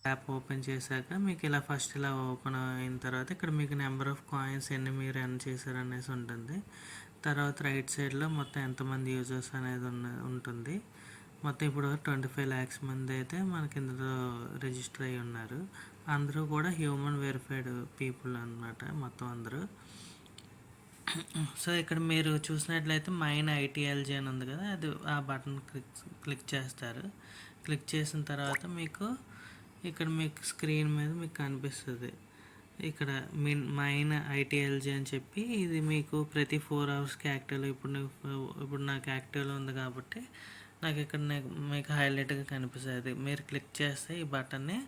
App open చేశాక మీకు ఇలా ఫస్ట్ ఇలా ఓపెన్ అయిన తర్వాత ఇక్కడ మీకు నెంబర్ ఆఫ్ కాయిన్స్ ఎన్ని మీరు ఎర్న్ చేశారు అనేసి ఉంటుంది. తర్వాత రైట్ సైడ్లో మొత్తం ఎంతమంది యూజర్స్ అనేది ఉంటుంది. మొత్తం ఇప్పుడు 25 lakhs మంది అయితే మనకి ఇందులో రిజిస్టర్ అయ్యి ఉన్నారు. అందరూ కూడా హ్యూమన్ వెరిఫైడ్ పీపుల్ అన్నమాట మొత్తం అందరూ. సో ఇక్కడ మీరు చూసినట్లయితే మైన్ ఐటీఎల్జీ అని ఉంది కదా, అది ఆ బటన్ క్లిక్ చేస్తారు. క్లిక్ చేసిన తర్వాత మీకు ఇక్కడ మీకు స్క్రీన్ మీద మీకు కనిపిస్తుంది ఇక్కడ మైన్ ఐటీఎల్జీ అని చెప్పి, ఇది మీకు ప్రతి 4 hours యాక్టివ్లో ఇప్పుడు నాకు యాక్టివ్లో ఉంది కాబట్టి నాకు ఇక్కడ మీకు హైలైట్గా కనిపిస్తుంది. మీరు క్లిక్ చేస్తే ఈ బటన్ని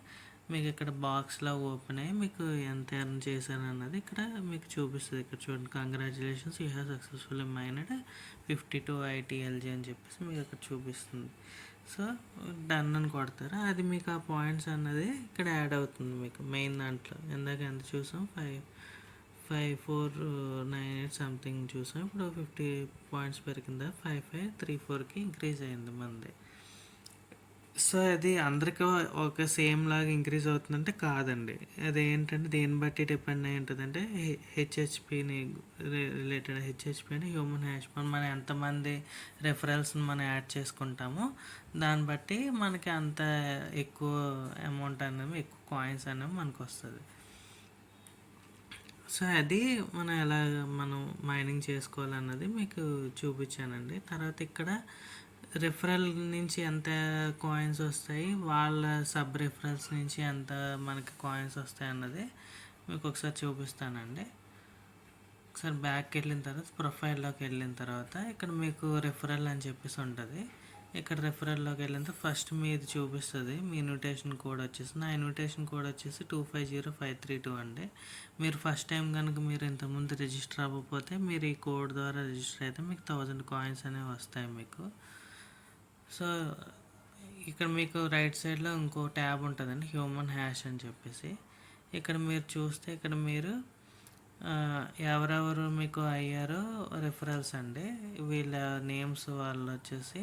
మీకు ఇక్కడ బాక్స్లో ఓపెన్ అయ్యి మీకు ఎంత ఎర్న్ చేశాను అన్నది ఇక్కడ మీకు చూపిస్తుంది. ఇక్కడ చూడండి, congratulations you have successfully మైనడ్ 52 ITLG అని చెప్పేసి మీకు ఇక్కడ చూపిస్తుంది. సో డన్ అని కొడతారు, అది మీకు ఆ పాయింట్స్ అన్నది ఇక్కడ యాడ్ అవుతుంది మీకు మెయిన్ దాంట్లో. ఇందాక ఎంత చూసాం, 5498 సంథింగ్ చూసాం, ఇప్పుడు 50 points పెరిగిందా, 5534కి ఇంక్రీజ్ అయింది మంది. సో అది అందరికీ ఒక సేమ్ లాగా ఇంక్రీజ్ అవుతుందంటే కాదండి, అది ఏంటంటే దేన్ని బట్టి డిపెండ్ అయి ఉంటుందంటే హెచ్హెచ్పిని రిలేటెడ్. హెచ్హెచ్పి అంటే హ్యూమన్ హ్యాష్, మనం ఎంతమంది రెఫరల్స్ని మనం యాడ్ చేసుకుంటామో దాన్ని బట్టి మనకి అంత ఎక్కువ అమౌంట్ అనేవి, ఎక్కువ కాయిన్స్ అనేవి మనకు వస్తుంది. సో అది మనం మైనింగ్ చేసుకోవాలన్నది మీకు చూపించానండి. తర్వాత ఇక్కడ రిఫరల్ నుంచి ఎంత కాయిన్స్ వస్తాయి, వాళ్ళ సబ్ రిఫరల్స్ నుంచి ఎంత మనకి కాయిన్స్ వస్తాయి అన్నది మీకు ఒకసారి చూపిస్తానండి. ఒకసారి బ్యాక్కి వెళ్ళిన తర్వాత ప్రొఫైల్లోకి వెళ్ళిన తర్వాత ఇక్కడ మీకు రిఫరల్ అని చెప్పేసి ఉంటుంది. ఇక్కడ రిఫరల్లోకి వెళ్ళిన తర్వాత ఫస్ట్ మీది చూపిస్తుంది, మీ ఇన్విటేషన్ కోడ్ వచ్చేసి, నా ఇన్విటేషన్ కోడ్ వచ్చేసి 250532 అండి. మీరు ఫస్ట్ టైం కనుక మీరు ఇంతకుముందు రిజిస్టర్ అవ్వకపోతే మీరు ఈ కోడ్ ద్వారా రిజిస్టర్ అయితే మీకు 1000 కాయిన్స్ అనేవి వస్తాయి మీకు. సో ఇక్కడ మీకు రైట్ సైడ్లో ఇంకో ట్యాబ్ ఉంటుందండి, హ్యూమన్ హ్యాష్ అని చెప్పేసి. ఇక్కడ మీరు చూస్తే ఇక్కడ మీరు ఎవరెవరు మీకు అయ్యారో రిఫరల్స్ అండి, వీళ్ళ నేమ్స్, వాళ్ళు వచ్చేసి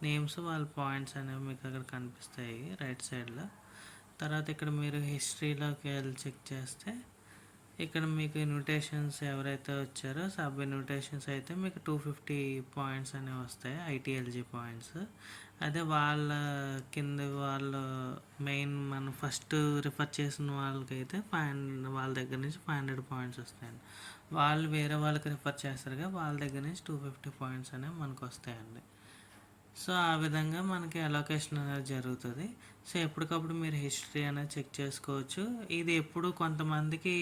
నేమ్స్, వాళ్ళ పాయింట్స్ అనేవి మీకు అక్కడ కనిపిస్తాయి రైట్ సైడ్లో. తర్వాత ఇక్కడ మీరు హిస్టరీలోకి వెళ్ళి చెక్ చేస్తే ఇక్కడ మీకు ఇన్విటేషన్స్ ఎవరైతే వచ్చారో సబ్ ఇన్విటేషన్స్ అయితే మీకు 250 పాయింట్స్ అనేవి వస్తాయి, ఐటీఎల్జీ పాయింట్స్. అదే వాళ్ళ కింద వాళ్ళు మెయిన్ మనం ఫస్ట్ రిఫర్ చేసిన వాళ్ళకైతే వాళ్ళ దగ్గర నుంచి 500 పాయింట్స్ వస్తాయండి. వాళ్ళు వేరే వాళ్ళకి రిఫర్ చేస్తారుగా, వాళ్ళ దగ్గర నుంచి 250 పాయింట్స్ అనేవి మనకు వస్తాయండి. సో ఆ విధంగా మనకి అలొకేషన్ అనేది జరుగుతుంది. సో ఎప్పటికప్పుడు మీరు హిస్టరీ అనేది చెక్ చేసుకోవచ్చు. ఇది ఎప్పుడు కొంతమందికి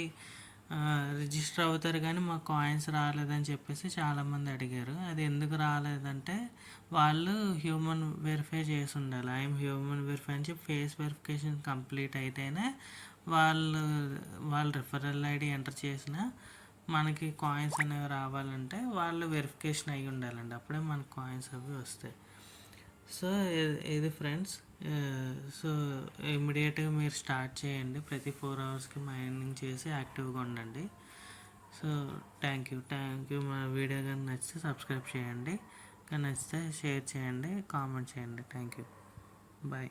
రిజిస్టర్ అవుతారు కానీ మాకు కాయిన్స్ రాలేదని చెప్పేసి చాలామంది అడిగారు. అది ఎందుకు రాలేదంటే వాళ్ళు హ్యూమన్ వెరిఫై చేసి ఉండాలి. ఐఎమ్ హ్యూమన్ వెరిఫై అని చెప్పి ఫేస్ వెరిఫికేషన్ కంప్లీట్ అయితేనే వాళ్ళ రిఫరల్ ఐడి ఎంటర్ చేసిన మనకి కాయిన్స్ అనేవి రావాలంటే వాళ్ళు వెరిఫికేషన్ అయ్యి ఉండాలండి, అప్పుడే మనకు కాయిన్స్ అవి వస్తాయి. సో ఇది ఫ్రెండ్స్. సో ఇమీడియట్గా మీరు స్టార్ట్ చేయండి, ప్రతి 4 hours మైనింగ్ చేసి యాక్టివ్గా ఉండండి. So thank you. మా వీడియో కానీ నచ్చితే సబ్స్క్రైబ్ చేయండి, కానీ నచ్చితే షేర్ చేయండి, కామెంట్ చేయండి. Thank you, bye.